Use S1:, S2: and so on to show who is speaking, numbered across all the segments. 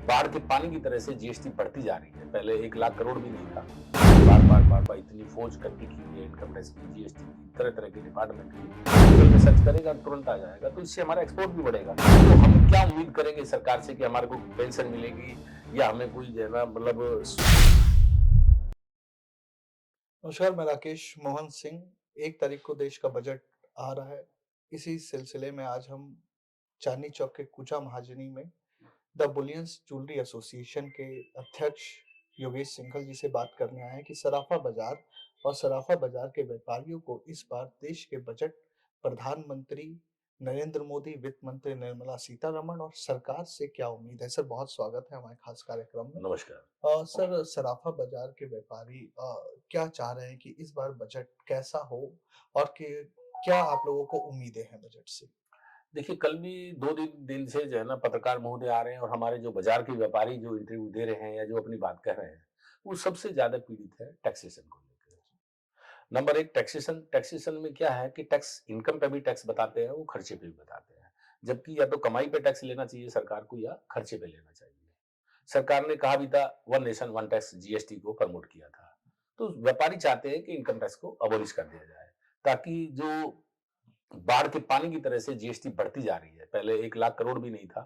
S1: बाढ़ के पानी की तरह से जीएसटी बढ़ती जा रही है। पहले 1 लाख करोड़ भी नहीं था। बार-बार इतनी फौज इकट्ठी की है, इनकम टैक्स की, जीएसटी की, तरह-तरह के डिपार्टमेंट की। गूगल में सर्च करेगा तुरंत आ जाएगा, तो इससे हमारा एक्सपोर्ट भी बढ़ेगा। तो हम क्या उम्मीद करेंगे सरकार से कि हमारे को पेंशन मिलेगी या हमें कोई जो है ना मतलब
S2: नमस्कार, मैं राकेश मोहन सिंह। 1 तारीख को देश का बजट आ रहा है। इसी सिलसिले में आज हम चांदनी चौक के कूचा महाजनी में द बुलियंस ज्वेलरी एसोसिएशन के अध्यक्ष योगेश सिंघल जी से बात करने आए हैं कि सराफा बाजार और सराफा बाजार के व्यापारियों को इस बार देश के बजट प्रधानमंत्री नरेंद्र मोदी, वित्त मंत्री निर्मला सीतारमण और सरकार से क्या उम्मीद है? सर, बहुत स्वागत है हमारे खास कार्यक्रम में।
S1: नमस्कार।
S2: सर, सराफा बाजार के व्यापारी क्या चाह रहे हैं कि इस बार बजट कैसा हो और कि क्या आप लोगों को उम्मीदें हैं बजट से?
S1: देखिए, कल भी 2 दिन दिन से जो है ना पत्रकार महोदय आ रहे हैं और हमारे जो बाज़ार के व्यापारी जो इंटरव्यू दे रहे हैं या जो अपनी बात कह रहे हैं, वो सबसे ज़्यादा पीड़ित है टैक्सेशन को लेके। नंबर 1 टैक्सेशन टैक्सेशन में क्या है कि टैक्स इनकम पे भी टैक्स बताते हैं, वो खर्चे पे भी बताते हैं। जबकि या तो कमाई पे टैक्स लेना चाहिए सरकार को या खर्चे पे लेना चाहिए। सरकार ने कहा भी था one nation one tax GST को प्रमोट किया था। तो व्यापारी चाहते हैं कि इनकम टैक्स को अबॉलिश कर दिया जाए, ताकि जो बाढ़ के पानी की तरह से जीएसटी बढ़ती जा रही है। पहले 1 लाख करोड़ भी नहीं था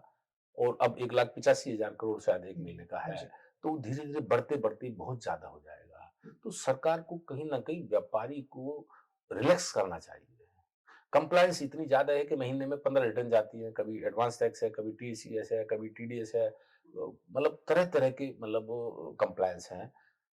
S1: और अब 1,85,000 करोड़ शायद 1 महीने का है।
S2: जी।
S1: तो धीरे-धीरे बढ़ते-बढ़ते बहुत ज़्यादा हो जाएगा। तो सरकार को कहीं न कहीं व्यापारी को रिलैक्स करना चाहिए। कंप्लायंस इतनी ज़्यादा है कि महीने में 15 रिटर्न जाती है, कभी एडवांस टैक्स है, कभी टीसीएस है, कभी टीडीएस है। मतलब तरह-तरह के मतलब कंप्लायंस हैं।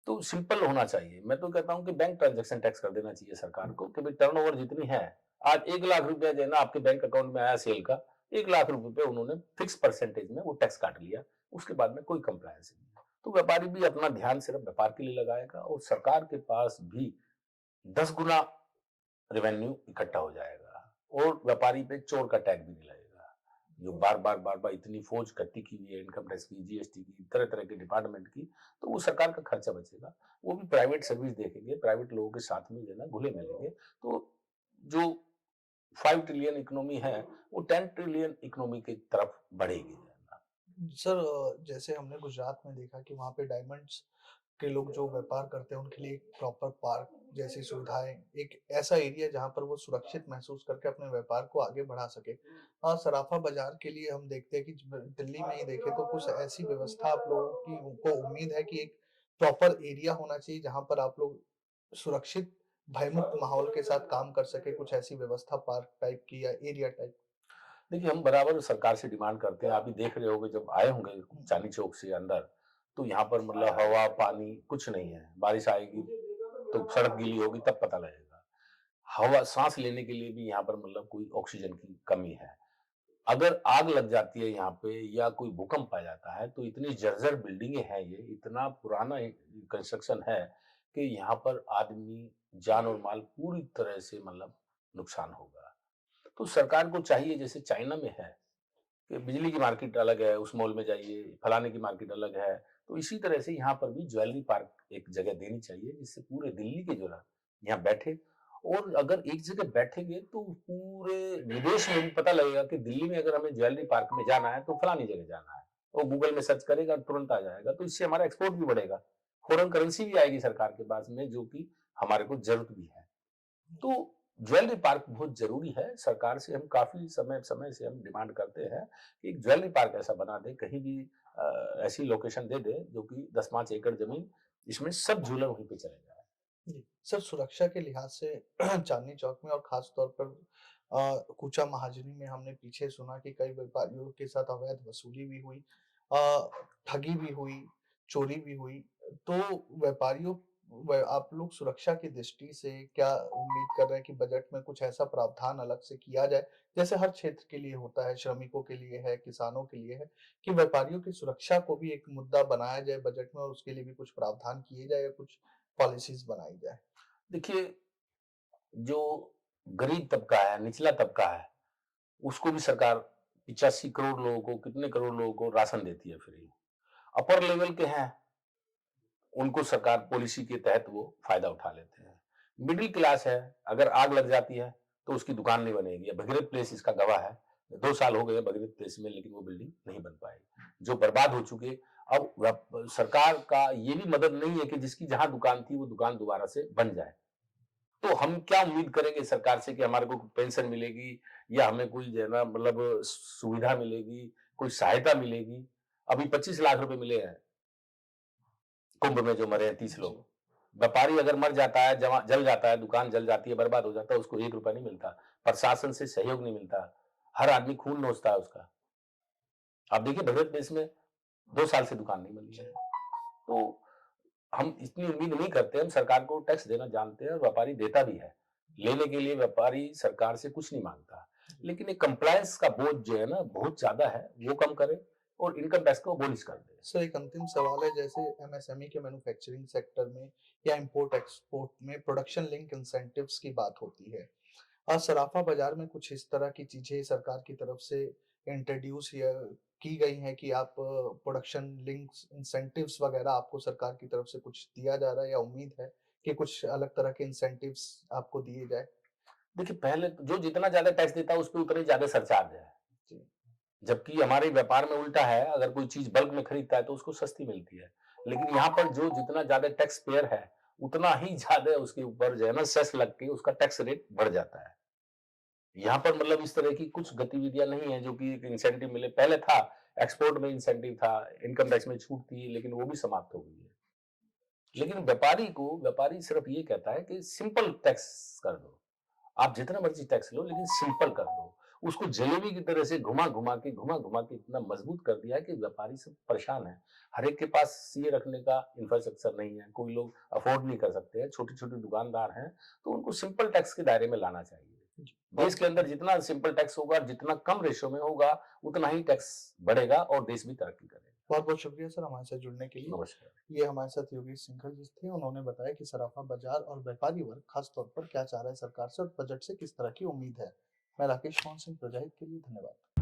S1: तो सिंपल होना चाहिए। मैं तो कहता हूँ कि बैंक ट्रांज़ैक्शन टैक्स कर देना चाहिए सरकार को कि भई टर्नओवर जितनी है, आज 1 लाख रुपया जो है ना आपके बैंक अकाउंट में आया सेल का, 1 लाख रुपए पे उन्होंने फिक्स परसेंटेज में वो टैक्स काट लिया। उसके बाद में कोई कंप्लायंस नहीं है। तो व्यापारी भी अपना ध्यान सिर्फ व्यापार के लिए लगाएगा और सरकार के पास भी 10 गुना रेवेन्यू इकट्ठा हो जाएगा और व्यापारी पे चोर का टैग भी नहीं लगेगा। जो बार-बार इतनी फौज इकट्ठी की हुई है इनकम टैक्स की, जीएसटी की, तरह-तरह के डिपार्टमेंट की, तो वो सरकार का खर्चा बचेगा। वो भी प्राइवेट सर्विस देखेंगे, प्राइवेट लोगों के साथ में जो है ना घुले-मिलेंगे। तो जो 5 ट्रिलियन इकोनॉमी है, वो 10 ट्रिलियन इकोनॉमी की तरफ बढ़ेगी जो है ना।
S2: सर, जैसे हमने गुजरात में देखा कि वहाँ पे डायमंड्स के लोग जो व्यापार करते हैं उनके लिए एक प्रॉपर पार्क जैसी सुविधाएँ, एक ऐसा एरिया जहाँ पर वो सुरक्षित महसूस करके अपने व्यापार को आगे बढ़ा सकें। सराफा बाज़ार के लिए हम देखते हैं कि ज दिल्ली में ही देखें तो कुछ ऐसी व्यवस्था आप लोगों की को उम्मीद है कि एक प्रॉपर एरिया होना चाहिए जहाँ पर आप लोग सुरक्षित, भयमुक्त माहौल के साथ काम कर सकें, कुछ ऐसी व्यवस्था पार्क टाइप की या एरिया टाइप?
S1: देखिए, हम बराबर सरकार से डिमांड करते हैं, आप भी देख रहे होंगे जब आए होंगे
S2: हुँ,
S1: चांदनी चौक से अंदर, तो यहाँ पर मतलब हवा, पानी कुछ नहीं है। बारिश आएगी तो सड़क गीली होगी तब पता लगेगा। हवा सांस लेने के लिए भी यहाँ पर मतलब कोई ऑक्सीजन की कमी है। अगर आग लग जाती है यहाँ पे या कोई भूकंप आ जाता है तो इतनी जर्जर बिल्डिंगें हैं ये, इतना पुराना कंस्ट्रक्शन है कि यहाँ पर आदमी, जान और माल पूरी तरह से मतलब नुकसान होगा। तो सरकार को चाहिए जैसे चाइना में है कि बिजली की मार्केट अलग है, उस मॉल में जाइए, फलाने की मार्केट अलग है। तो इसी तरह से यहाँ पर भी ज्वेलरी पार्क एक जगह देनी चाहिए जिससे पूरे दिल्ली के जो ना यहाँ बैठे और अगर एक जगह बैठेंगे तो पूरे विदेश में भी पता लगेगा कि दिल्ली में अगर हमें ज्वेलरी पार्क में जाना है तो फलानी जगह जाना है। वो गूगल में सर्च करेगा तुरंत आ जाएगा। तो इससे हमारा एक्सपोर्ट भी बढ़ेगा। फॉरेन करेंसी भी आएगी सरकार के पास में जो कि हमारे को ज़रूरत भी है। तो ज्वेलरी पार्क बहुत ज़रूरी है, सरकार से हम काफ़ी समय-समय से हम डिमांड करते हैं कि एक ज्वेलरी पार्क ऐसा बना दें, कहीं भी ऐसी लोकेशन दे दें जो कि 10-5 एकड़ ज़मीन, जिसमें सब झूलन वहीं पे चले जाएँ।
S2: जी। सर, सुरक्षा के लिहाज से चांदनी चौक में और ख़ास तौर पर कूचा महाजनी में हमने पीछे सुना कि कई व्यापारियों के साथ अवैध वसूली भी हुई, ठगी भी हुई, चोरी भी हुई। तो व्यापारियों व आप लोग सुरक्षा की दृष्टि से क्या उम्मीद कर रहे हैं कि बजट में कुछ ऐसा प्रावधान अलग से किया जाए, जैसे हर क्षेत्र के लिए होता है, श्रमिकों के लिए है, किसानों के लिए है, कि व्यापारियों की सुरक्षा को भी एक मुद्दा बनाया जाए बजट में और उसके लिए भी कुछ प्रावधान किए जाए या कुछ पॉलिसीज़ बनाई जाए?
S1: देखिए, जो गरीब तबका है, निचला तबका है, उसको भी सरकार 85 करोड़ लोगों को, कितने करोड़ लोगों को राशन देती है फ्री। अपर लेवल के हैं, उनको सरकार पॉलिसी के तहत वो फ़ायदा उठा लेते हैं। मिडल क्लास है, अगर आग लग जाती है, तो उसकी दुकान नहीं बनेगी। अब भगीरथ प्लेस इसका गवाह है। 2 साल हो गए भगीरथ प्लेस में, लेकिन वो बिल्डिंग नहीं बन पाई। जो बर्बाद हो चुके, अब सरकार का ये भी मदद नहीं है कि जिसकी जहाँ दुकान थी वो दुकान दोबारा से बन जाए। तो हम क्या उम्मीद करेंगे सरकार से कि हमारे को पेंशन मिलेगी या हमें कोई जो है ना मतलब सुविधा मिलेगी, कोई सहायता मिलेगी। अभी 25 लाख रुपए मिले हैं कुंभ में जो मरे हैं 30
S2: जी।
S1: लोग। व्यापारी अगर मर जाता है, जल जाता है, दुकान जल जाती है, बर्बाद हो जाता है, उसको 1 रुपया नहीं मिलता। प्रशासन से सहयोग नहीं मिलता। हर आदमी खून नोचता है उसका। आप देखिए भगत देश में 2 साल से दुकान नहीं बनी है। तो हम इतनी उम्मीद नहीं करते, हम सरकार को टैक्स देना जानते हैं और व्यापारी देता भी है। लेने के लिए व्यापारी सरकार से कुछ नहीं माँगता। लेकिन ये कंप्लायंस का बोझ जो है ना बहुत ज़्यादा है, वो कम करें और इनकम टैक्स को अबॉलिश कर दें।
S2: सर एक अंतिम सवाल है, जैसे एमएसएमई के मैन्युफैक्चरिंग सेक्टर में या इंपोर्ट एक्सपोर्ट में प्रोडक्शन लिंक इंसेंटिव्स की बात होती है। सराफा बाजार में कुछ इस तरह की चीजें सरकार की तरफ से इंट्रोड्यूस या की गई हैं कि आप प्रोडक्शन लिंक्स इंसेंटिव्स वगैरह आपको सरकार की तरफ से कुछ दिया जा रहा है या उम्मीद है कि कुछ अलग तरह के इंसेंटिव्स आपको दिए जाए?
S1: देखिए पहले तो जो जितना ज़्यादा टैक्स देता है उस पे उतने ज़्यादा सरचार्ज है।
S2: जी।
S1: जबकि हमारे व्यापार में उल्टा है, अगर कोई चीज़ बल्क में खरीदता है तो उसको सस्ती मिलती है। लेकिन यहाँ पर जो जितना ज़्यादा टैक्स पेयर है, उतना ही ज़्यादा उसके ऊपर जो है ना सेस लग के उसका टैक्स रेट बढ़ जाता है। यहाँ पर मतलब इस तरह की कुछ गतिविधियाँ नहीं है जो कि एक इंसेंटिव मिले। पहले था, एक्सपोर्ट में इंसेंटिव था, इनकम टैक्स में छूट थी, लेकिन वो भी समाप्त हो गई है। लेकिन व्यापारी सिर्फ ये कहता है कि सिंपल टैक्स कर दो। आप जितना मर्ज़ी टैक्स लो लेकिन सिंपल कर दो। उसको जलेबी की तरह से घुमा-घुमा के इतना मजबूत कर दिया है कि व्यापारी सब परेशान हैं। हर एक के पास सीए रखने का इंफ्रास्ट्रक्चर नहीं है। कोई लोग अफ़ोर्ड नहीं कर सकते हैं, छोटे-छोटे दुकानदार हैं, तो उनको सिंपल टैक्स के दायरे में लाना चाहिए।
S2: जी।
S1: देश
S2: बहुत
S1: के अंदर जितना सिंपल टैक्स होगा, जितना कम रेशियो में होगा, उतना ही टैक्स बढ़ेगा और देश भी तरक्की करेगा।
S2: बहुत-बहुत शुक्रिया सर हमारे साथ जुड़ने के लिए।
S1: नमस्कार।
S2: ये हमारे साथ योगेश सिंघल जी थे। उन्होंने बताया कि सराफा बाजार और व्यापारी वर्ग खास तौर पर क्या चाह रहा है सरकार से और बजट से किस तरह की उम्मीद है। मैं राकेश मोहन सिंह प्रजाहित के लिए धन्यवाद।